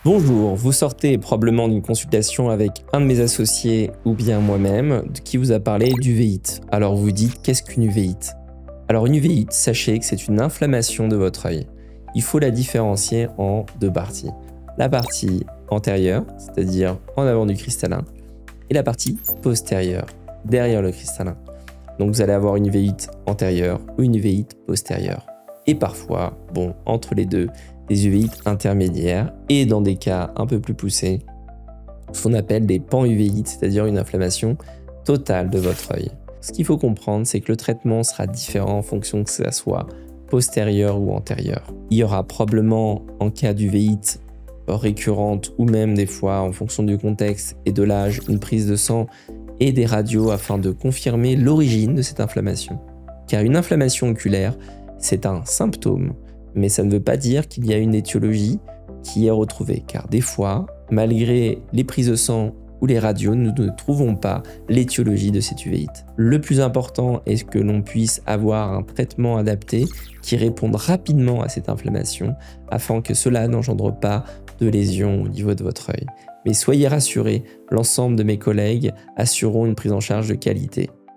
Bonjour, vous sortez probablement d'une consultation avec un de mes associés ou bien moi-même qui vous a parlé d'uvéite. Alors vous dites, qu'est-ce qu'une uvéite? Alors une uvéite, sachez que c'est une inflammation de votre œil. Il faut la différencier en deux parties. La partie antérieure, c'est-à-dire en avant du cristallin, et la partie postérieure, derrière le cristallin. Donc vous allez avoir une uvéite antérieure ou une uvéite postérieure. Et parfois, entre les deux, des uvéites intermédiaires et dans des cas un peu plus poussés, ce qu'on appelle des panuvéites, c'est-à-dire une inflammation totale de votre œil. Ce qu'il faut comprendre, c'est que le traitement sera différent en fonction que ça soit postérieur ou antérieur. Il y aura probablement, en cas d'uvéite récurrente ou même des fois en fonction du contexte et de l'âge, une prise de sang et des radios afin de confirmer l'origine de cette inflammation. Car une inflammation oculaire, c'est un symptôme, mais ça ne veut pas dire qu'il y a une étiologie qui est retrouvée, car des fois, malgré les prises de sang ou les radios, nous ne trouvons pas l'étiologie de cette uvéite. Le plus important est que l'on puisse avoir un traitement adapté qui réponde rapidement à cette inflammation, afin que cela n'engendre pas de lésions au niveau de votre œil. Mais soyez rassurés, l'ensemble de mes collègues assureront une prise en charge de qualité.